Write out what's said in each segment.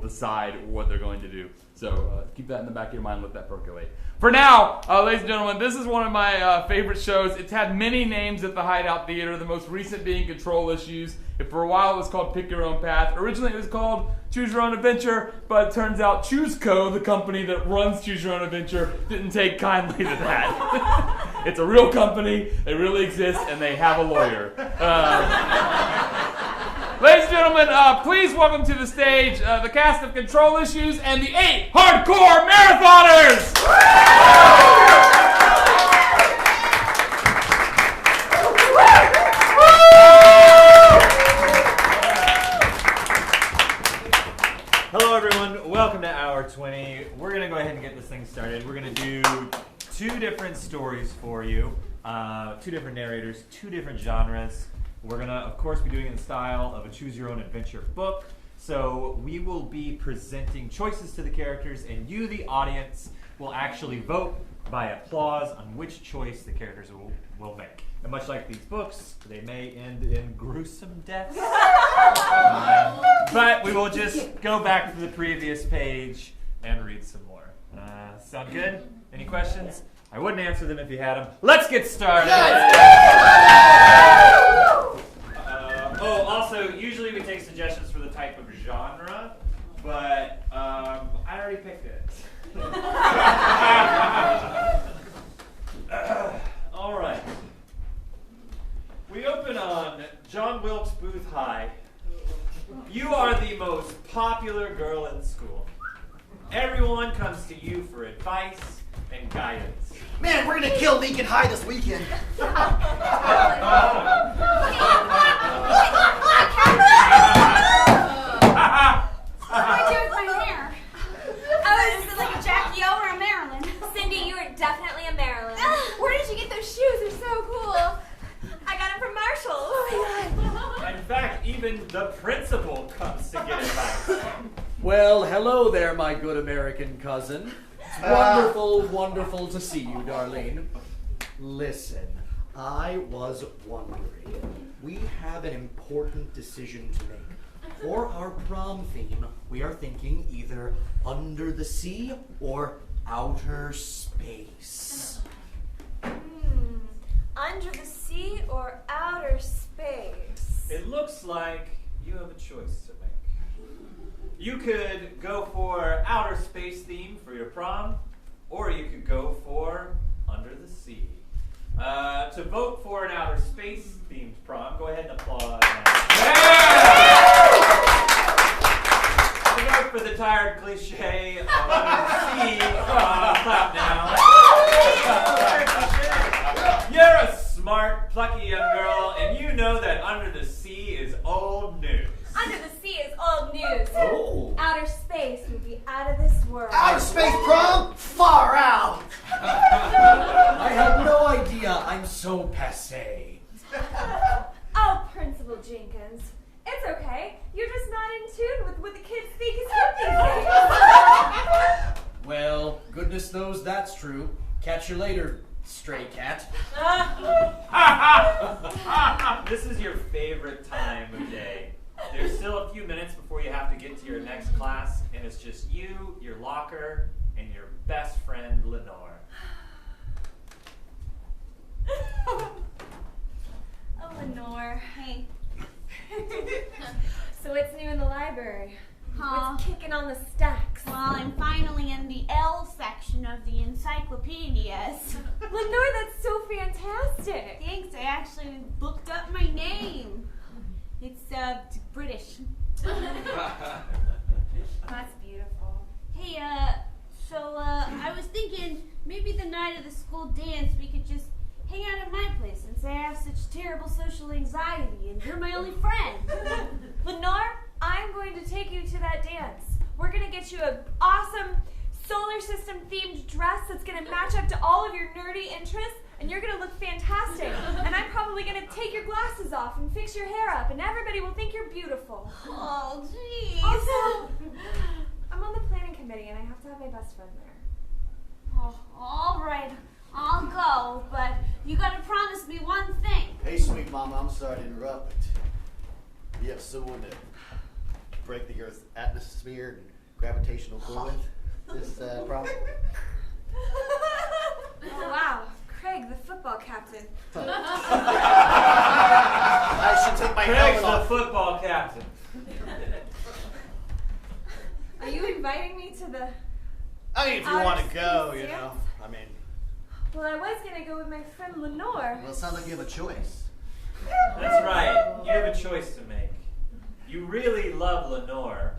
decide what they're going to do. So keep that in the back of your mind, let that percolate. For now, ladies and gentlemen, this is one of my favorite shows. It's had many names at the Hideout Theater, the most recent being Control Issues. For a while, it was called Pick Your Own Path. Originally, it was called Choose Your Own Adventure, but it turns out ChooseCo, the company that runs Choose Your Own Adventure, didn't take kindly to that. It's a real company, they really exist, and they have a lawyer. Ladies and gentlemen, please welcome to the stage the cast of Control Issues and the 8 Hardcore Marathoners! Hello everyone, welcome to Hour 20. We're going to go ahead and get this thing started. We're going to do 2 different stories for you, 2 different narrators, 2 different genres. We're going to, of course, be doing it in the style of a Choose Your Own Adventure book. So we will be presenting choices to the characters, and you, the audience, will actually vote by applause on which choice the characters will make. And much like these books, they may end in gruesome deaths. But we will just go back to the previous page and read some more. Sound good? Any questions? I wouldn't answer them if you had them. Let's get started. Also, usually we take suggestions for the type of genre, but I already picked it. All right. We open on John Wilkes Booth High. You are the most popular girl in school. Everyone comes to you for advice and guidance. Man, we're gonna kill Lincoln High this weekend. What do I do with my hair? Oh, is it like a Jackie O or a Marilyn? Cindy, you are definitely a Marilyn. Where did you get those shoes? They're so cool. I got them from Marshall. Oh my God. In fact, even the principal comes to get advice. Well, hello there, my good American cousin. It's wonderful, wonderful to see you, Darlene. Listen, I was wondering. We have an important decision to make. For our prom theme, we are thinking either under the sea or outer space. Under the sea or outer space? It looks like you have a choice to make. You could go for outer space theme for your prom, or you could go for under the sea. To vote for an outer space themed prom, go ahead and applaud. To vote for the tired cliche of under the sea, clap now. You're a smart, plucky young girl, and you know that under the sea is old news. Under the sea is old news. Oh. Outer space would be out of this world. Outer space prom? Far out. I had no idea I'm so passé. Oh, Principal Jenkins. It's okay. You're just not in tune with what the kids think is hip these days. Well, goodness knows that's true. Catch you later, stray cat. This is your favorite time of day. There's still a few minutes before you have to get to your next class, and it's just you, your locker, and your best friend, Lenore. Oh, Lenore. Hey. So what's new in the library? What's kicking on the stacks? Well, I'm finally in the L section of the encyclopedias. Lenore, that's so fantastic. Thanks, I actually looked up my name. It's British. That's beautiful. Hey, I was thinking maybe the night of the school dance we could just hang out at my place since I have such terrible social anxiety and you're my only friend. Lenore, I'm going to take you to that dance. We're going to get you an awesome solar system themed dress that's going to match up to all of your nerdy interests, and you're going to look fantastic. And I'm probably going to take your glasses off and fix your hair up, and everybody will think you're beautiful. Oh, jeez. Also, I'm on the planning committee, and I have to have my best friend there. Oh, all right, I'll go, but you got to promise me one thing. Hey, sweet mama, I'm sorry to interrupt, but you have someone to break the Earth's atmosphere and gravitational pull with this problem? Oh, wow. Craig, the football captain. I should take my Craig's helmet the off. football captain. Are you inviting me to the... I mean, if you Outer want to go, space you know. dance? I mean, Well, I was going to go with my friend Lenore. well, it sounds like you have a choice. That's right. You have a choice to make. You really love Lenore,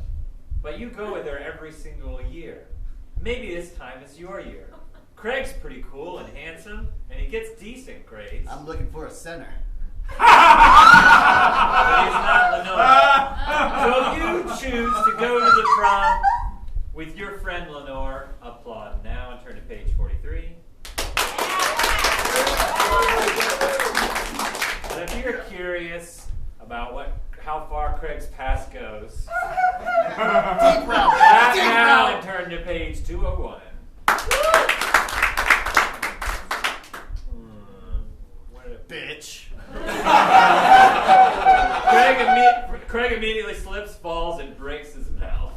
but you go with her every single year. Maybe this time it's your year. Craig's pretty cool and handsome, and he gets decent grades. I'm looking for a center. But he's not Lenore. So you choose to go to the prom with your friend Lenore. Applaud now and turn to page 43. But if you're curious about how far Craig's past goes, Deep round. back Deep now round. and turn to page 201. What a Bitch. Craig immediately slips, falls, and breaks his mouth.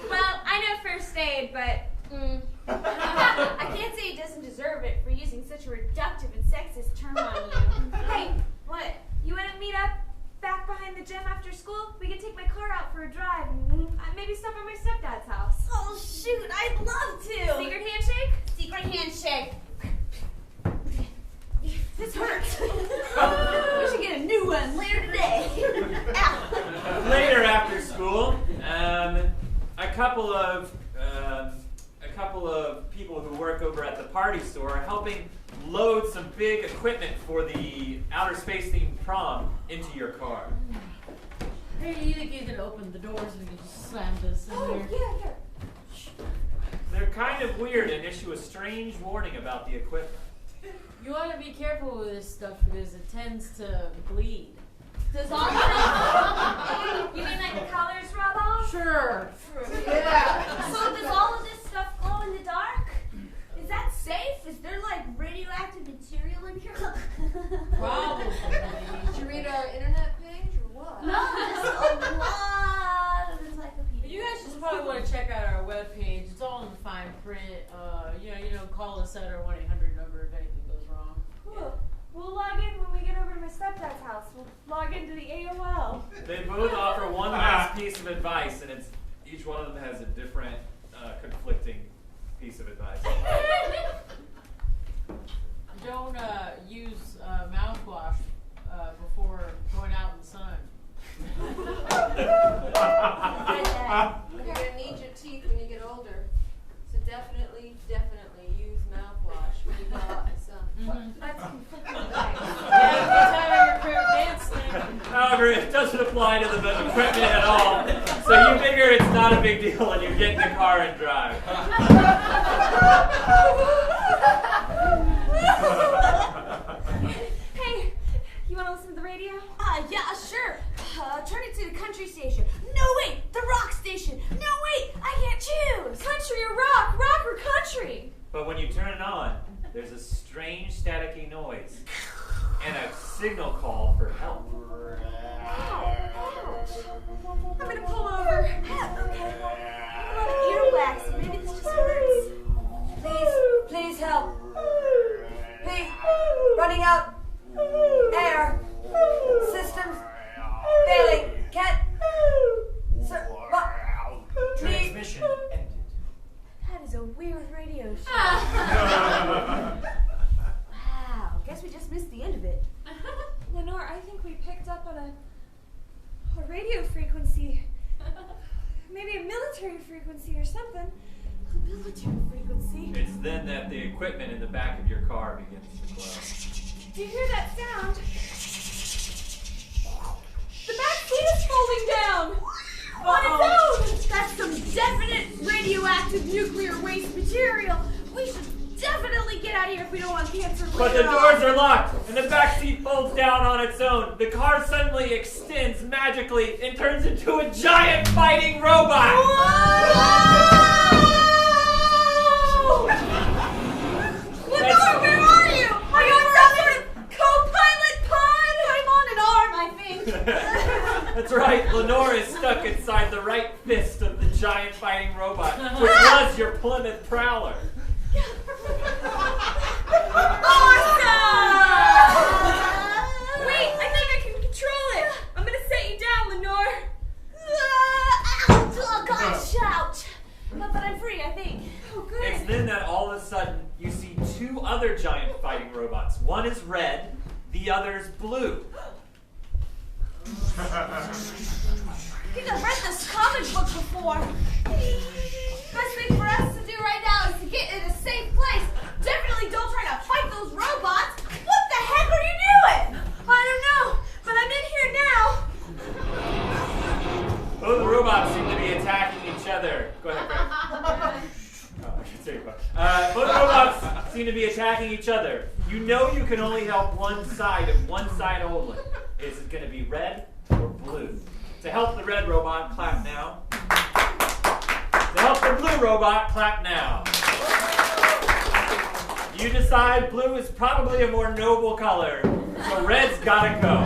Well, I know first aid, but... I can't say he doesn't deserve it for using such a reductive and sexist term on you. Hey, What? you want to meet up back behind the gym after school? We could take my car out for a drive and maybe stop at my stepdad's house. Oh shoot, I'd love to. Secret handshake? Secret handshake. This hurts. We should get a new one later today. Ow. Later after school, a couple of people who work over at the party store are helping load some big equipment for the outer space themed prom into your car. Hey, you think you can open the doors and we can just slam this in Oh, here? yeah. They're kind of weird and issue a strange warning about the equipment. You want to be careful with this stuff because it tends to bleed. Does all You mean like the colors rub off? Sure. yeah. So does all of this stuff glow in the dark? Is that safe? Is there like radioactive material in here? Probably. Did you read our internet page or what? No, just a lot of encyclopedias. You guys just probably want to check out our webpage. It's all in the fine print. Call us at our 1-800 number if anything goes wrong. Cool. We'll log in when we get over to my stepdad's house. We'll log into the AOL. They both offer one last piece of advice, and each one of them has a different conflicting piece of advice. Don't use mouthwash before going out in the sun. You're gonna need your teeth when you get older. So definitely use mouthwash when you go out in the sun. That's conflicting advice. Yeah, that's how your favorite dance thing. However, it doesn't apply to the equipment at all. So you figure it's not a big deal and you get in the car and drive. Hey, you want to listen to the radio? Yeah, sure. Turn it to the country station. No, wait, the rock station. No, wait, I can't choose. Country or rock? Rock or country? But when you turn it on, there's a strange staticky noise and a signal call for help. I'm going to pull over. Okay. A lot of earwax. Maybe this just hurts. Please help. Please, running out. Air. Systems. Failing. Can't. Sir, what? Transmission ended. That is a weird radio show. Wow. Guess we just missed the end of it. Lenore, I think we picked up on a radio frequency. Maybe a military frequency or something. A military frequency. It's then that the equipment in the back of your car begins to glow. Do you hear that sound? The back seat is folding down! On its own! That's some definite radioactive nuclear waste material. We should definitely get out of here if we don't want cancer But the later doors on. are locked, and the back seat folds down on its own. The car suddenly extends magically and turns into a giant fighting robot. Lenore, where are you? Are you on some sort of co-pilot pod? I'm on an arm, I think. That's right, Lenore is stuck inside the right fist of the giant fighting robot, which was your Plymouth Prowler. Awesome! Wait, I think I can control it. I'm gonna set you down, Lenore. Oh gosh, ouch. But I'm free, I think. Oh, good. It's then that all of a sudden you see two other giant fighting robots. One is red, the other is blue. I think I've read this comic book before. Best thing for us to do right now is to get in a safe place. Definitely don't try to fight those robots. What the heck are you doing? I don't know, but I'm in here now. Both the robots seem to be attacking each other. Go ahead, Greg. Both robots seem to be attacking each other. You know you can only help one side only. Is it going to be red or blue? To help the red robot, clap now. To help the blue robot, clap now. You decide blue is probably a more noble color, so red's gotta go.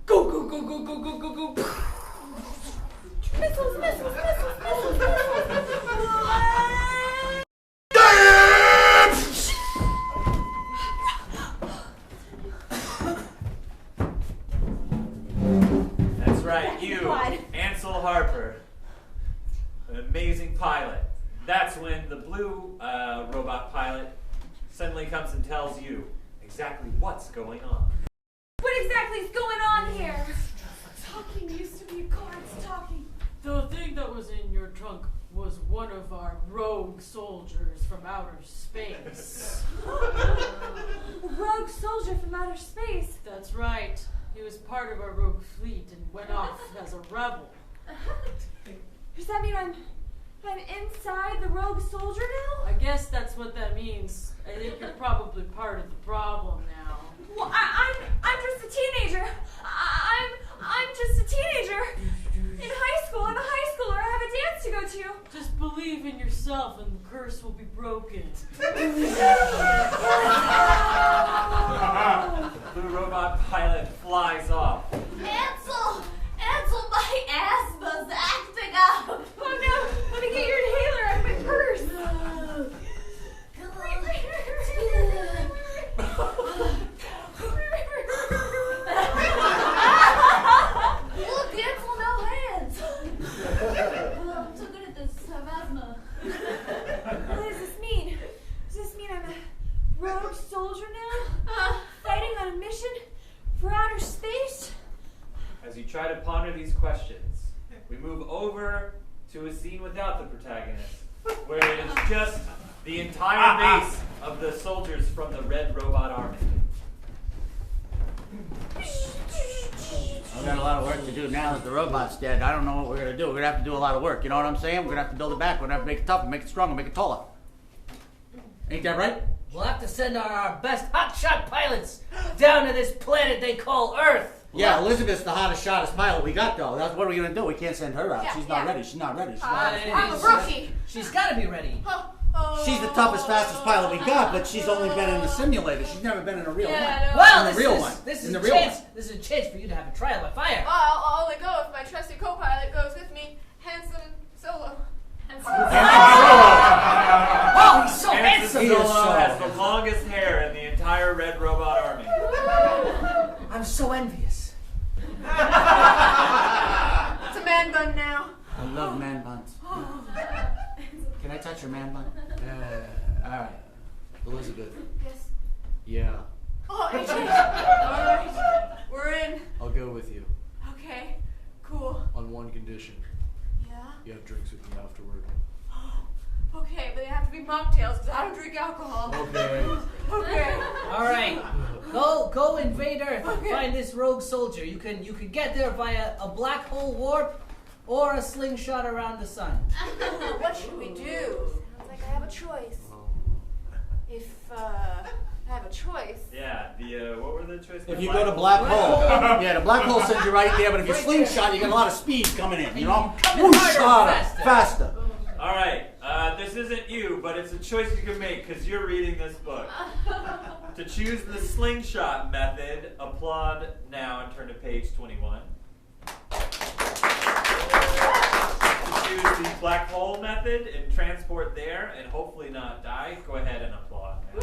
Go, go, go, go, go, go, go, go. Missiles, missiles, missiles, missiles, That's right, you, Ansel Harper, an amazing pilot. That's when the blue robot pilot suddenly comes and tells you exactly what's going on. What exactly is going on here? Talking used to be cards talking. The thing that was in your trunk was one of our rogue soldiers from outer space. A rogue soldier from outer space. That's right. He was part of our rogue fleet and went off as a rebel. Does that mean I'm inside the rogue soldier now? I guess that's what that means. I think you're probably part of the problem now. Well, I'm just a teenager. I'm just a teenager. In high school, I'm a high schooler. I have a dance to go to. Just believe in yourself and the curse will be broken. Blue robot pilot flies off. Ansel, my asthma's acting up. Oh no! Let me get your inhaler out of my purse. Look, Ansel, no hands. I'm so good at this. I have asthma. What does this mean? Does this mean I'm a rogue soldier now? Fighting on a mission for outer space? As you try to ponder these questions, we move over to a scene without the protagonist, where it is just the entire base of the soldiers from the Red Robot Army. We've got a lot of work to do now that the robot's dead. I don't know what we're going to do. We're going to have to do a lot of work. You know what I'm saying? We're going to have to build it back. We're going to have to make it tougher, make it stronger, make it taller. Ain't that right? We'll have to send our best hotshot pilots down to this planet they call Earth. Yeah, Elizabeth's the hottest, shottest pilot we got, though. That's what are we going to do? We can't send her out. She's not ready. She's not ready. She's not ready. I'm a rookie. She's got to be ready. She's the toughest, fastest pilot we got, but she's only been in the simulator. She's never been in a real one. Well, in the real one. This is in the a real chance. one. This is a chance for you to have a trial by fire. I'll only go if my trusty co-pilot goes with me, handsome Solo. Oh, he's so handsome. Handsome Solo has the longest hair in the entire Red Robot Army. I'm so envious. It's a man bun now. I love man buns. Can I touch your man bun? All right. Elizabeth. Yes. Yeah. Oh, AJ. All right. We're in. I'll go with you Okay. Cool. on one condition. Yeah. You have drinks with me afterward. Okay, but they have to be mocktails because I don't drink alcohol. Okay. Okay. All right, go invade Earth and Okay. find this rogue soldier. You can get there via a black hole warp or a slingshot around the sun. What should we do? Sounds like I have a choice. If I have a choice. Yeah, what were the choices? If you go to black hole, yeah, the black hole sends you right there. But if you slingshot, you get a lot of speed coming in. You know, Coming harder and faster. All right, this isn't you, but it's a choice you can make because you're reading this book. To choose the slingshot method, applaud now and turn to page 21. To choose the black hole method and transport there and hopefully not die, go ahead and applaud now.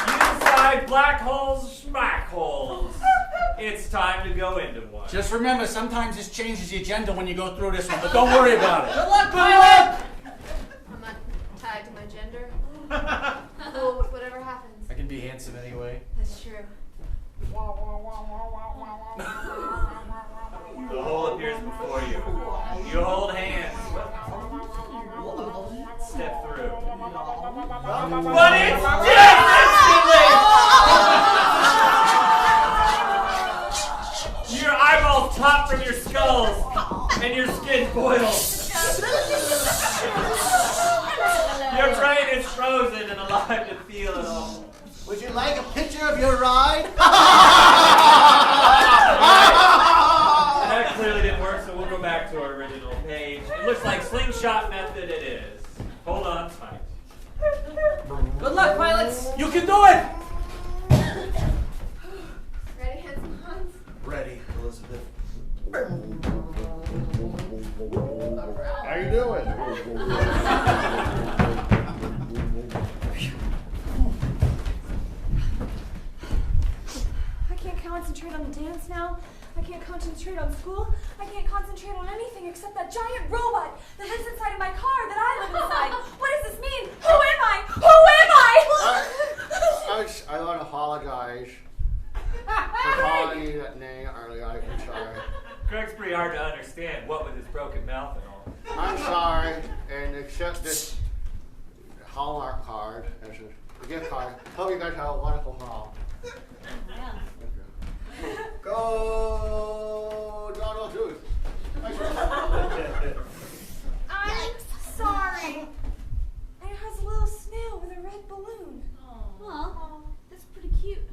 You decide black holes, smack holes. It's time to go into one. Just remember, sometimes this changes the agenda when you go through this one, but don't worry about it. Good luck, pilot! I'm not tied to my gender. Cool with whatever happens. I can be handsome anyway. That's true. The hole appears before you. You hold hands. Step through. But it's death instantly! Your eyeballs pop from your skulls, and your skin boils. Your brain is frozen and alive to feel it all. Would you like a picture of your ride? That clearly didn't work, so we'll go back to our original page. It looks like slingshot method it is. Hold on tight. Good luck, pilots! You can do it! Ready, handsome Hans? Ready, Elizabeth. How you doing? I can't concentrate on the dance now. I can't concentrate on school. I can't concentrate on anything except that giant robot that lives inside of my car that I live inside. What does this mean? Who am I? Who am I? I want to apologize for calling you that name earlier. I'm sorry. Craig's pretty hard to understand, what with his broken mouth and all. I'm sorry, and accept this Hallmark card as a gift card. Hope you guys have a wonderful haul. Yeah. Go, Donald Tooth. I'm sorry. And it has a little snail with a red balloon. Well, that's pretty cute.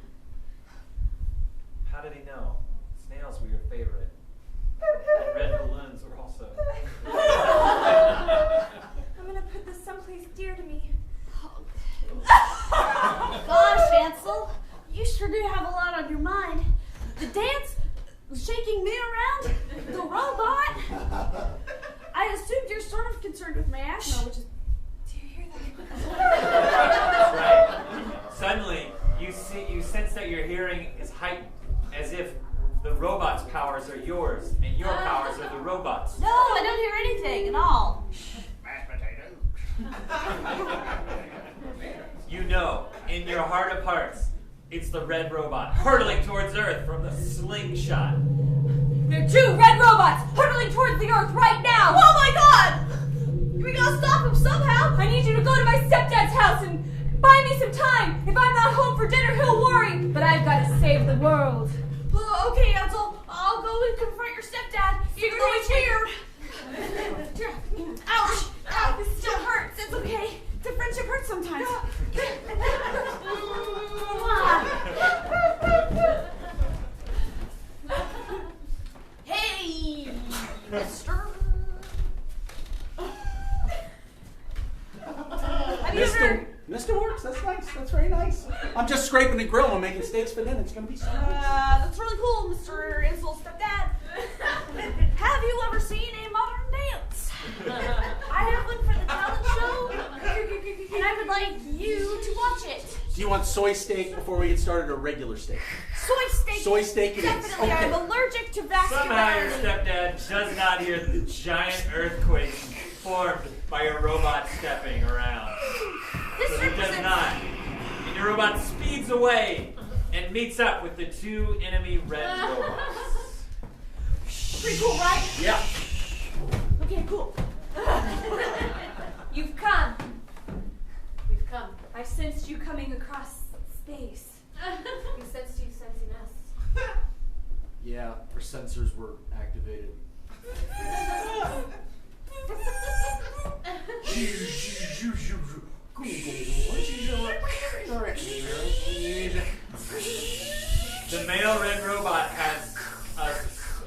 How did he know? Snails were your favorite. Red balloons were also. I'm gonna put this someplace dear to me. Gosh, Ansel, you sure do have a lot on your mind. The dance, shaking me around, the robot. I assumed you're sort of concerned with my asthma, which is. Do you hear that? That's right. Suddenly, you sense that your hearing is heightened, as if the robot's powers are yours, and your powers are the robot's. No, I don't hear anything at all. Mashed potatoes. You know, in your heart of hearts, it's the red robot hurtling towards Earth from the slingshot. There are two red robots hurtling towards the Earth right now. Oh my God! We gotta stop him somehow. I need you to go to my stepdad's house and buy me some time. If I'm not home for dinner, he'll worry. But I've got to save the world. Okay, Ansel, I'll go and confront your stepdad. Even though it's weird. Ouch! Ow, this still hurts. It's okay. The friendship hurts sometimes. Hey, mister. Have you ever... Mr. Works, that's nice. That's very nice. I'm just scraping the grill and making steaks for dinner. It's going to be so nice. That's really cool, Mr. Ansel's stepdad. Have you ever seen a modern dance? I have one for the talent show, and I would like you to watch it. Do you want soy steak before we get started or regular steak? Soy steak. Soy steak it is. Definitely. Okay. I'm allergic to vascular. Somehow your stepdad does not hear the giant earthquake formed by your robot stepping around. This So he does represents. not. And your robot speeds away and meets up with the two enemy red robots. Pretty cool, right? Yeah. Okay, cool. You've come. We've come. I sensed you coming across space. We sensed you sensing us. Yeah, our sensors were activated. The male red robot has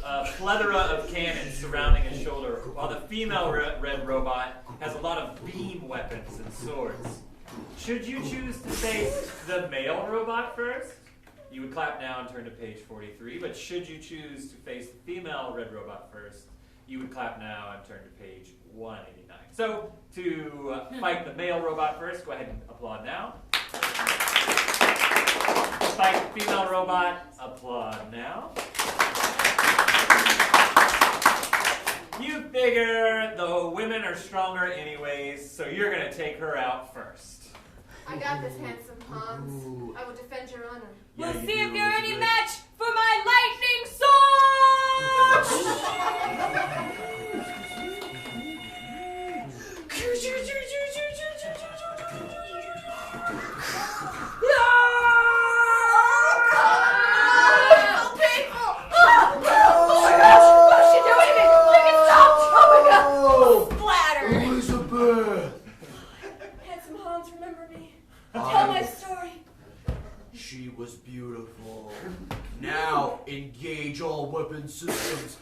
a plethora of cannons surrounding his shoulder, while the female red robot has a lot of beam weapons and swords. Should you choose to face the male robot first, you would clap now and turn to page 43. But should you choose to face the female red robot first, you would clap now and turn to page 189. So to fight the male robot first, go ahead and applaud now. Fight the female robot, applaud now. You figure the women are stronger anyways, so you're going to take her out first. I got this, handsome Hans. I will defend your honor. Yeah, We'll you see do, if you're any Elizabeth. match for my lightning Elizabeth! Handsome Hans, remember me. I- Tell my story. She was beautiful. Now engage all weapon systems.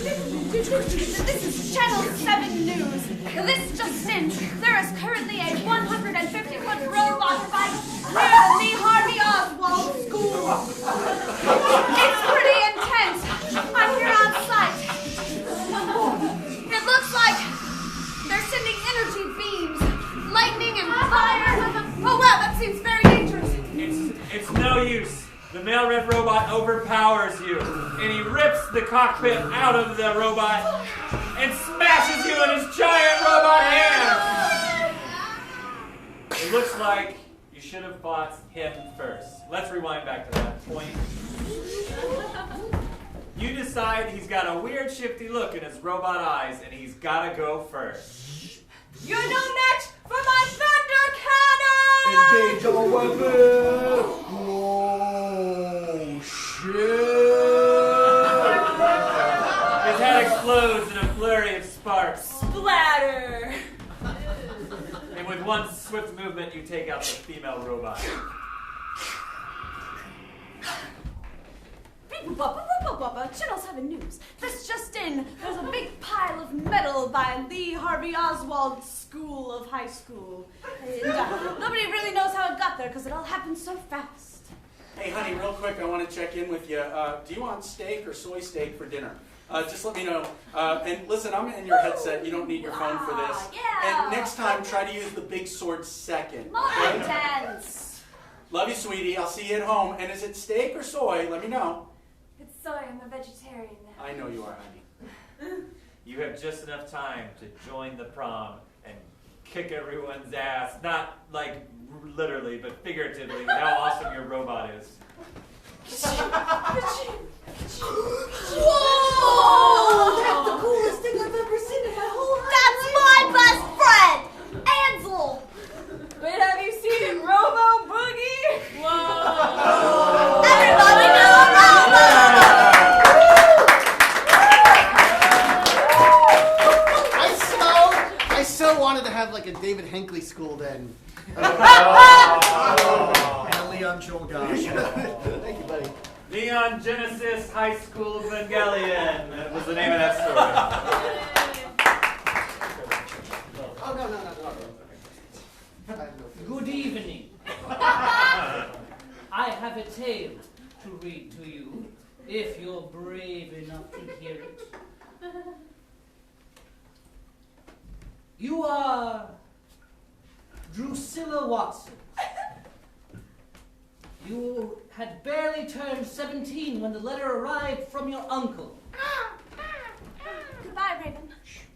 This is Channel 7 News. This just in. There is currently a 150-foot robot fight near the Lee Harvey Oswald School. It's pretty intense. I'm here on site. It looks like they're sending energy beams, lightning and fire. Oh wow, that seems very dangerous. It's no use. The male red robot overpowers you, and he rips the cockpit out of the robot and smashes you in his giant robot hands. It looks like you should have fought him first. Let's rewind back to that point. You decide he's got a weird shifty look in his robot eyes, and he's got to go first. You're no match for my thunder cannon! Engage all weapons! Oh, shit! His head explodes in a flurry of sparks. Splatter! And with one swift movement, you take out the female robot. Channel 7 News. This just in. There's a big pile of metal by Lee Harvey Oswald School of High School. And nobody really knows how it got there because it all happened so fast. Hey, honey, real quick, I want to check in with you. Do you want steak or soy steak for dinner? Just let me know. And listen, I'm in your headset. You don't need your phone for this. Yeah. And next time, try to use the big sword second. More okay? intense. Love you, sweetie. I'll see you at home. And is it steak or soy? Let me know. It's soy, I'm a vegetarian now. I know you are, honey. You have just enough time to join the prom and kick everyone's ass. Not like literally, but figuratively, how awesome your robot is. Whoa! That's the coolest thing I've ever seen in my whole life. That's my best friend, Ansel. But have you seen Robo Boogie? Whoa! Everybody know Robo! I so wanted to have like a David Hinckley school then. And Leon Joel-Gosh. Thank you, buddy. Neon Genesis High School Evangelion. That was the name of that story. Oh, no. I have no Good evening. I have a tale to read to you, if you're brave enough to hear it. You are Drusilla Watson. You had barely turned 17 when the letter arrived from your uncle. Goodbye, Raven.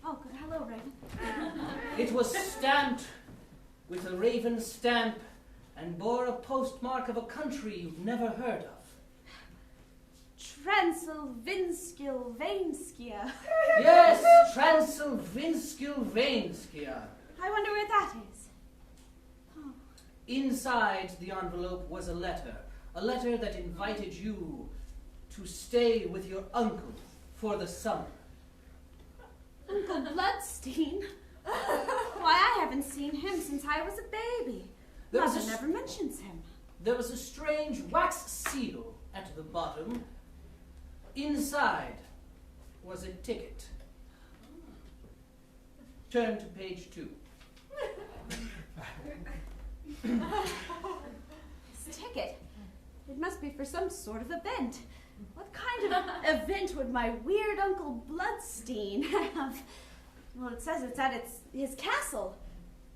Oh, good. Hello, Raven. It was stamped with a raven stamp and bore a postmark of a country you've never heard of. Transylvinskilvanskia. Yes, Transylvinskilvanskia. I wonder where that is. Oh. Inside the envelope was a letter that invited you to stay with your uncle for the summer. Uncle Bloodstein? Why, I haven't seen him since I was a baby. There was Mother a- never mentions him. There was a strange wax seal at the bottom. Inside was a ticket. Turn to page 2. This ticket. It must be for some sort of event. What kind of event would my weird Uncle Bloodstein have? Well, it says it's at his castle.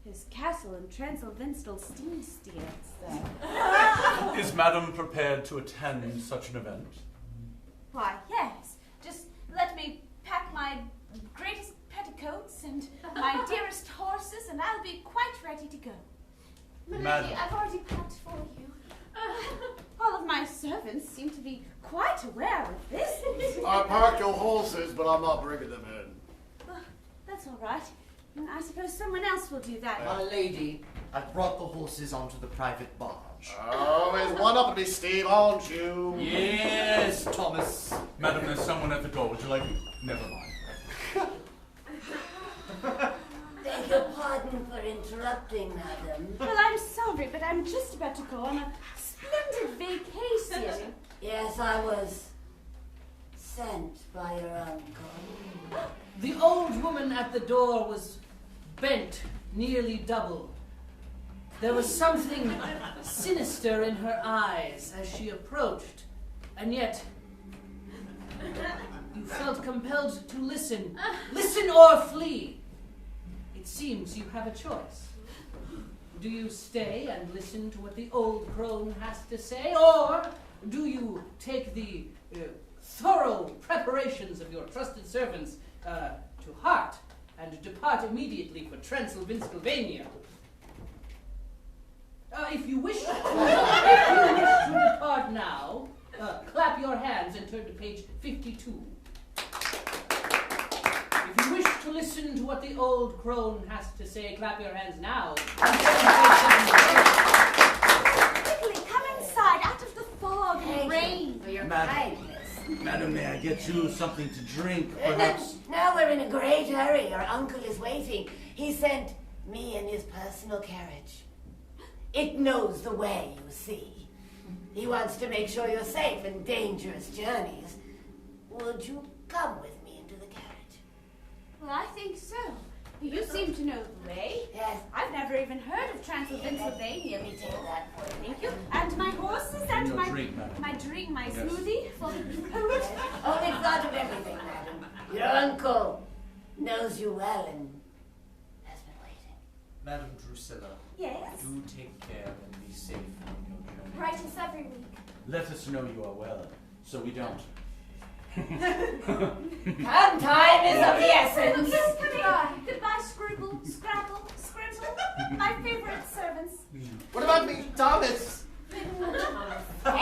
His castle in Transylvania-Steenstein. Is Madam prepared to attend such an event? Why, yes. Just let me pack my greatest petticoats and my dearest horses, and I'll be quite ready to go. Milady, I've already packed for you. All of my servants seem to be quite aware of this. I parked your horses, but I'm not bringing them in. Well, that's all right. I suppose someone else will do that. My lady, I brought the horses onto the private barge. Oh, there's one up at me, Steve, aren't you? Yes, Thomas. Madam, there's someone at the door. Would you like... Never mind. Beg your pardon for interrupting, madam. Well, I'm sorry, but I'm just about to go on a splendid vacation. Yes, I was sent by your uncle. The old woman at the door was bent nearly double. There was something sinister in her eyes as she approached, and yet you felt compelled to listen. Listen or flee. It seems you have a choice. Do you stay and listen to what the old crone has to say, or do you take the thorough preparations of your trusted servants to heart and depart immediately for Transylvania? If you wish to depart now, clap your hands and turn to page 52. If you wish to listen to what the old crone has to say, clap your hands now. Quickly, come inside, out of the fog and rain. For your Madam. kindness. Madam, may I get you something to drink, perhaps? Now we're in a great hurry. Your uncle is waiting. He sent me in his personal carriage. It knows the way, you see. He wants to make sure you're safe in dangerous journeys. Would you come with me into the carriage? Well, I think so. You seem to know the way. Yes. I've never even heard of Transylvania. Let me take that for you. Thank you. And my horses and Your my drink, madam. my drink, my Yes. smoothie for the food. Oh, we've thought of everything, madam. Your uncle knows you well and has been waiting. Madam Drusilla, Yes. do take care and be safe on your journey. Write us every week. Let us know you are well, so we don't. Come, time is of the essence. Goodbye. Goodbye, Scribble, Scrabble, Scribble. My favorite servants. What about me, Thomas? And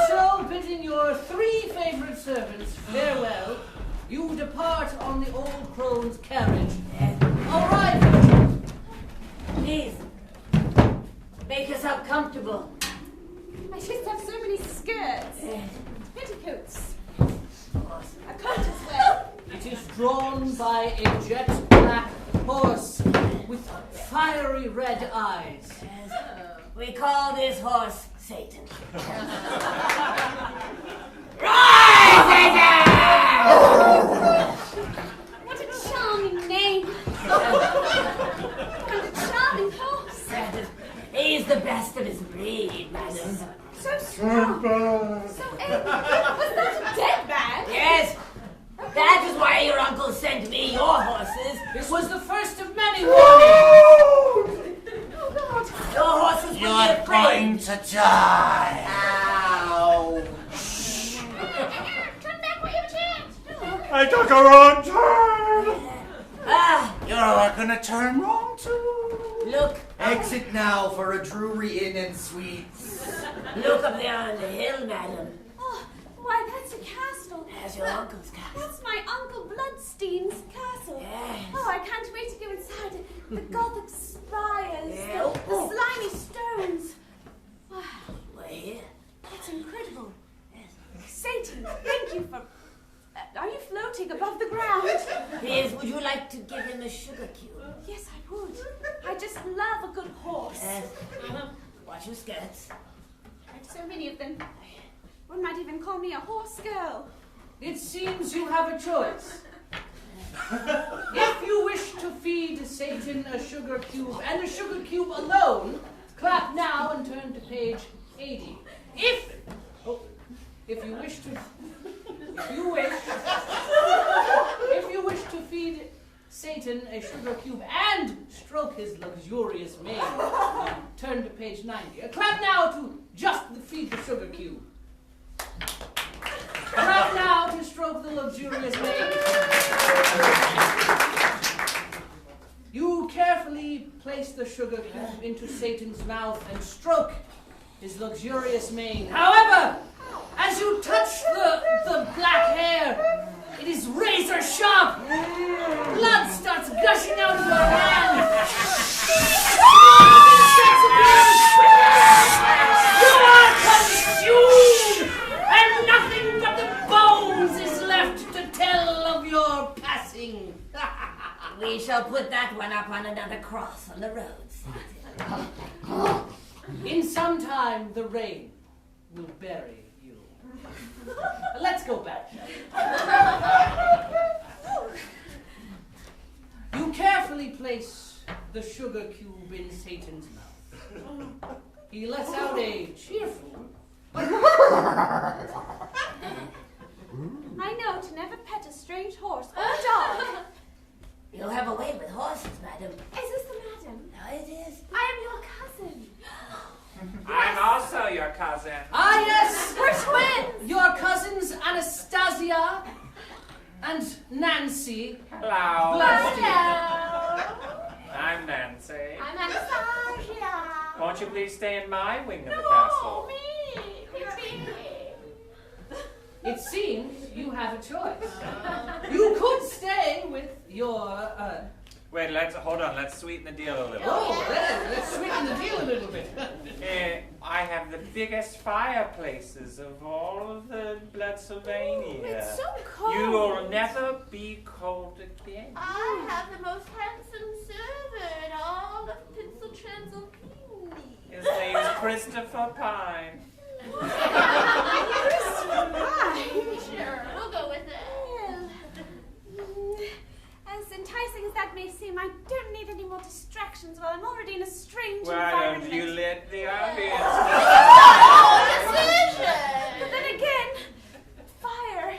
so, bidding your 3 favorite servants farewell, you depart on the old crone's carriage. All right. Please, make yourself comfortable. I just have so many skirts, petticoats, a coat as well. It is drawn by a jet black horse with fiery red eyes. We call this horse Satan. What a charming name. And a charming horse. He's the best of his breed, madam. So strong. So able. Was that a dead man? Yes, that is why your uncle sent me your horses. This was the first of many warnings. Oh, God. Your horses will be You're afraid. going to die. Ow. Turn back what you chant. I took a wrong turn! Ah, You're gonna turn wrong too. look Exit now for a Drury Inn and Suites. up there on the hill, madam. Oh, why, that's a castle. There's your uncle's castle. That's my Uncle Bloodstein's castle. Yes. Oh, I can't wait to go inside. The Gothic spires, Yeah. the slimy stones. Wow, We're here. that's incredible. Satan, thank you for... are you floating above the ground? Yes, would you like to give him a sugar cube? Yes, I would. I just love a good horse. Yes. Watch your skirts. I have so many of them. One might even call me a horse girl. It seems you have a choice. If you wish to feed Satan a sugar cube and a sugar cube alone, clap now and turn to page 80. If you wish to feed Satan a sugar cube and stroke his luxurious mane, turn to page 90. Clap now to just feed the sugar cube. Clap now to stroke the luxurious mane. You carefully place the sugar cube into Satan's mouth and stroke his luxurious mane. However, as you touch the black hair, it is razor sharp. Blood starts gushing out of your hand. You are consumed, and nothing but the bones is left to tell of your passing. We shall put that one up on another cross on the road. In some time, the rain will bury you. Let's go back. You carefully place the sugar cube in Satan's mouth. He lets out a cheerful. I know to never pet a strange horse or a dog. You'll have a way with horses, madam. Is this the madam? No, it is. I am your cousin. I'm also your cousin. Ah, yes! We're twins! Your cousins Anastasia and Nancy. Hello. Hello. I'm Nancy. I'm Anastasia. Won't you please stay in my wing of the castle? Me. It seems you have a choice. You could stay with your. Wait, hold on. Let's sweeten the deal a little. Oh, let's sweeten the deal a little bit. I have the biggest fireplaces of all of the Pennsylvania. It's so cold. You will never be cold again. I have the most handsome server in all of Transylvania. His name's Christopher Pine. Christopher Pine? Sure, we'll go with it. As enticing as that may seem, I don't need any more distractions while I'm already in a strange Why environment. don't you let the audience But then again, fire.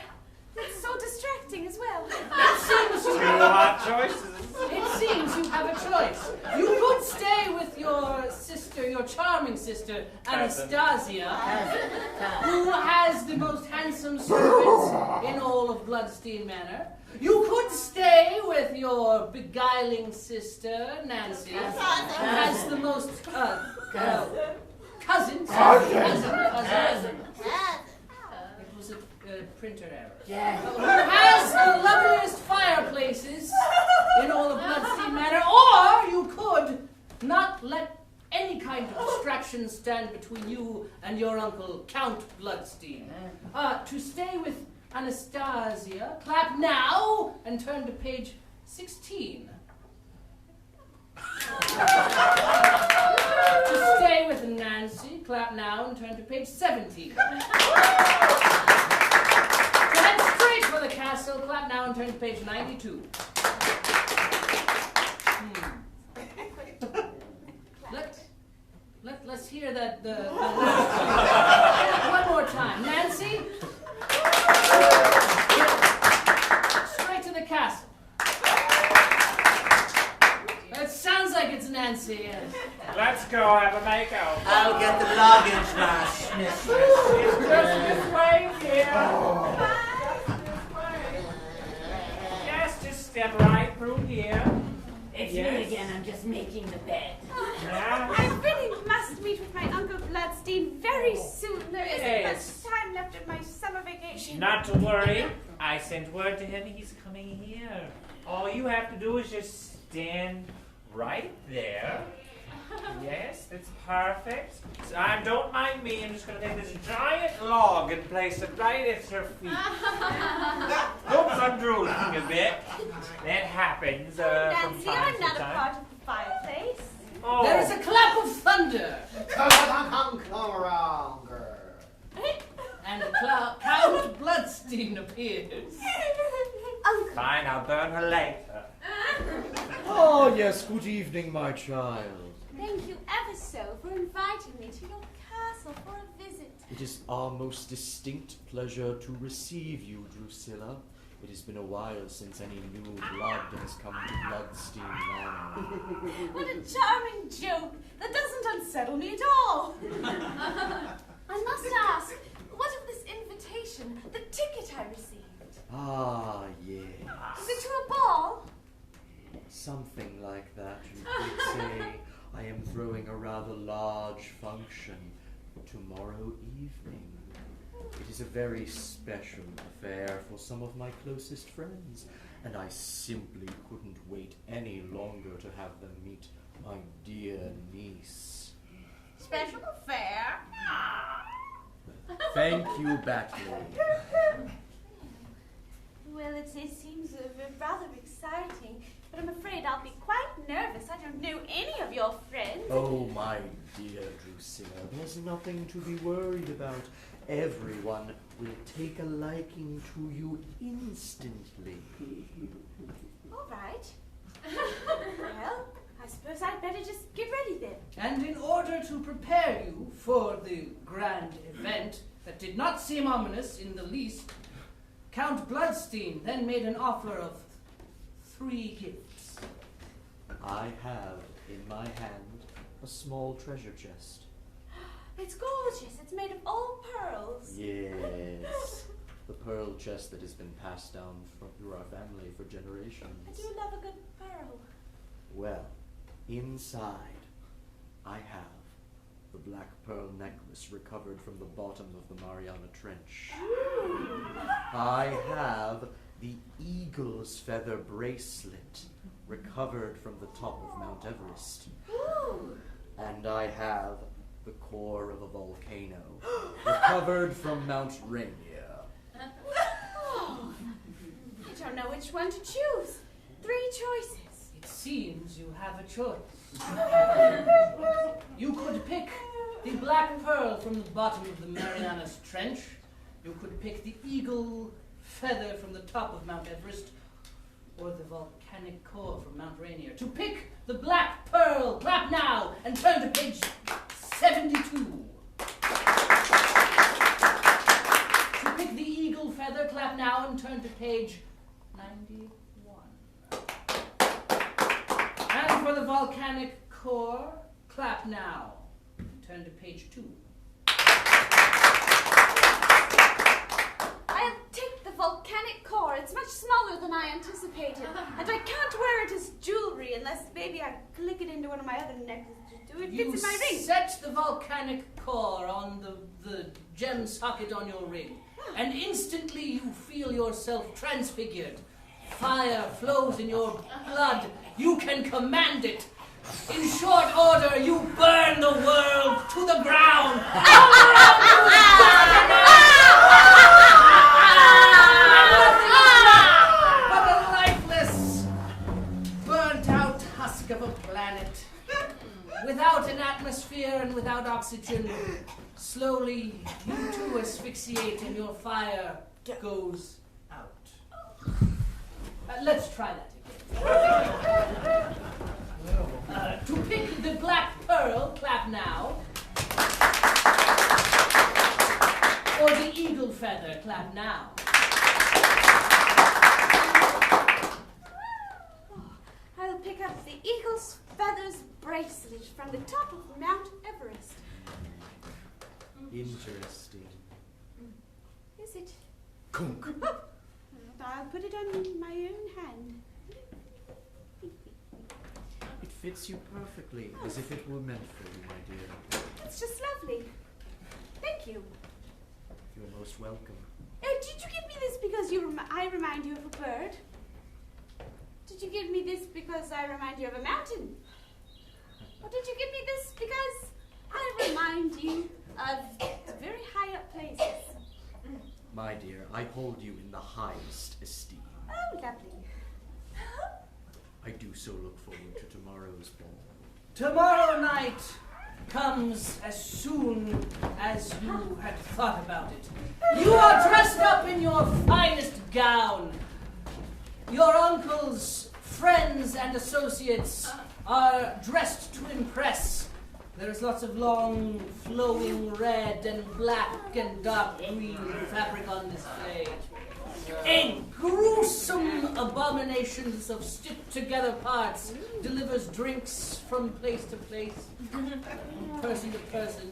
It's so distracting as well. It seems Two hot choices. It seems you have a choice. You could stay with your sister, your charming sister, Anastasia, who has the most handsome servants in all of Bloodstein Manor. You could stay with your beguiling sister, Nancy, who has the most cousin. It was a printer error. Yeah. Who has the loveliest fireplaces in all of Bloodstein Manor, or you could not let any kind of distraction stand between you and your uncle, Count Bloodstein. To stay with Anastasia, clap now and turn to page 16. To stay with Nancy, clap now and turn to page 17. To head straight for the castle, clap now and turn to page 92. Let's hear that one more time. Nancy, straight to the castle. It sounds like it's Nancy. Let's go have a makeout. I'll get the luggage now, mistress. It's just this way, dear. Yes, just step right through here. It's me again. I'm just making the bed. Yeah. I really must meet with my Uncle Bloodstein very soon. There isn't Yes. much time left of my summer vacation. Not to worry. I sent word to him he's coming here. All you have to do is just stand right there. Yes, it's perfect. So, don't mind me. I'm just going to take this giant log and place it right at her feet. Oops, I'm drooling a bit. That happens from Nancy, time I'm to not a time. part of the fireplace. Oh. There is a clap of thunder. And Count Bloodstein appears. Uncle. Fine, I'll burn her Good evening, my child. Thank you ever so for inviting me to your castle for a visit. It is our most distinct pleasure to receive you, Drusilla. It has been a while since any new blood has come to Bloodstein Manor. What a charming joke! That doesn't unsettle me at all. I must ask, what of this invitation, the ticket I received? Ah, yes. Is it to a ball? Something like that, you could say. I am throwing a rather large function tomorrow evening. It is a very special affair for some of my closest friends, and I simply couldn't wait any longer to have them meet my dear niece. Special affair? Thank you, Batley. Well, it seems rather exciting, but I'm afraid I'll be quite nervous. I don't know any of your friends. Oh, my dear Drusilla, there's nothing to be worried about. Everyone will take a liking to you instantly. All right. Well, I suppose I'd better just get ready then. And in order to prepare you for the grand event that did not seem ominous in the least, Count Bloodstein then made an offer of 3 gifts. I have in my hand a small treasure chest. It's gorgeous. It's made of all pearls. Yes, the pearl chest that has been passed down through our family for generations. I do love a good pearl. Well, inside, I have the black pearl necklace recovered from the bottom of the Mariana Trench. I have the eagle's feather bracelet recovered from the top of Mount Everest. And I have the core of a volcano recovered from Mount Rainier. Oh, I don't know which one to choose. 3 choices. It seems you have a choice. You could pick the black pearl from the bottom of the Marianas Trench. You could pick the eagle feather from the top of Mount Everest, or the volcanic core from Mount Rainier. To pick the black pearl, clap now and turn to page 72. To pick the eagle feather, clap now and turn to page 91. And for the volcanic core, clap now. Turn to page 2. I'll take the volcanic core. It's much smaller than I anticipated. And I can't wear it as jewelry unless maybe I click it into one of my other necklaces. It fits in my ring. You set the volcanic core on the gem socket on your ring, and instantly you feel yourself transfigured. Fire flows in your blood. You can command it. In short order, you burn the world to the ground. All around you is but a lifeless, burnt-out husk of a planet. Without an atmosphere and without oxygen, slowly you too asphyxiate and your fire goes out. Let's try that again. To pick the black pearl, clap now. Or the eagle feather, clap now. I'll pick up the eagle's feathers bracelet from the top of Mount Everest. Interesting. Is it? Kunk. Oh, I'll put it on my own hand. It fits you perfectly, as if it were meant for you, my dear. It's just lovely. Thank you. You're most welcome. Did you give me this because I remind you of a bird? Did you give me this because I remind you of a mountain? Or did you give me this because I remind you of very high up places? My dear, I hold you in the highest esteem. Oh, lovely. I do so look forward to tomorrow's ball. Tomorrow night comes as soon as you had thought about it. You are dressed up in your finest gown. Your uncle's friends and associates are dressed to impress. There's lots of long, flowing red and black and dark green fabric on display. A gruesome abominations of stick-together parts delivers drinks from place to place, person to person.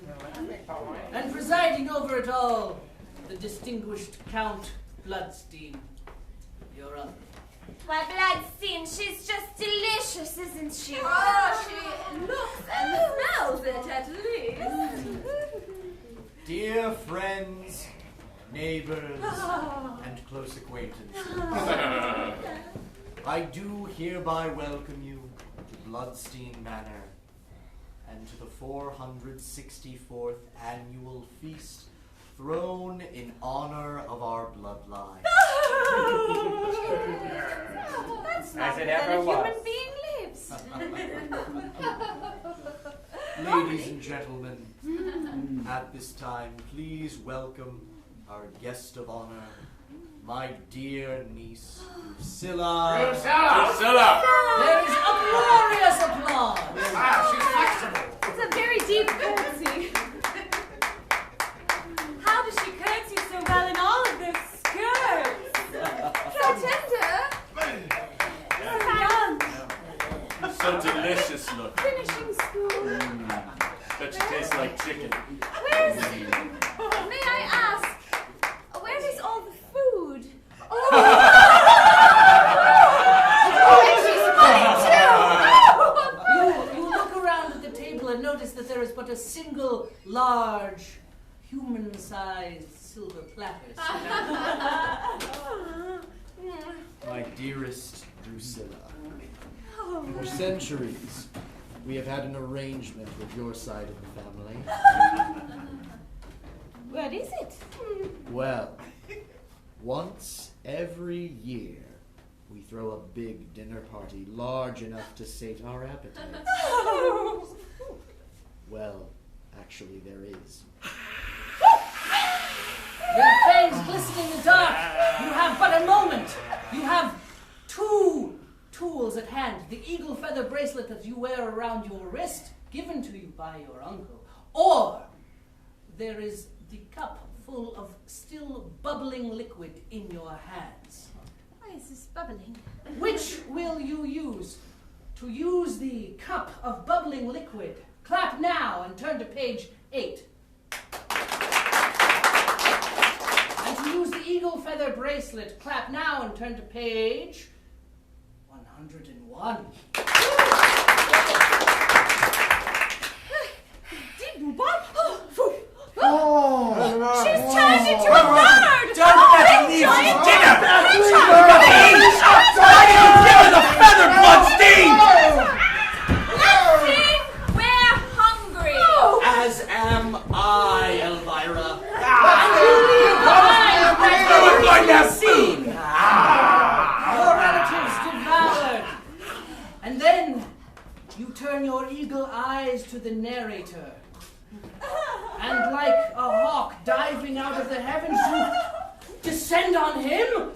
And presiding over it all, the distinguished Count Bloodstein, your uncle. My Bloodstein, she's just delicious, isn't she? Oh, she looks and smells it at least. Dear friends, neighbors, and close acquaintances, I do hereby welcome you to Bloodstein Manor and to the 464th annual feast thrown in honor of our bloodline. That's As not it where ever a was. human being lives. Ladies and gentlemen, at this time, please welcome our guest of honor, my dear niece, Drusilla. Drusilla! There is uproarious applause. She's flexible. It's a very deep curtsy. How does she curtsy so well in all of those skirts? So tender. So young. So delicious look. Finishing school. Bet she tastes like chicken. Where's... May I ask, where is all the food? You look around at the table and notice that there is but a single large, human-sized silver platter. My dearest Drusilla, for centuries, we have had an arrangement with your side of the family. What is it? Well, once every year, we throw a big dinner party large enough to sate our appetites. Well, actually there is. Your fangs glisten in the dark. You have but a moment. You have two tools at hand. The eagle feather bracelet that you wear around your wrist, given to you by your uncle. Or there is the cup full of still bubbling liquid in your hands. Why is this bubbling? Which will you use? To use the cup of bubbling liquid, clap now and turn to page 8. And to use the eagle feather bracelet, clap now and turn to page 101. She's turned into a bird! Don't let him leave his dinner! Why did you give her the feather, Bloodstein? Bloodstein, we're hungry! As am I, Elvira. We're going to have food! Your relatives devoured. And then you turn your eagle eyes to the narrator. And like a hawk diving out of the heavens, you descend on him.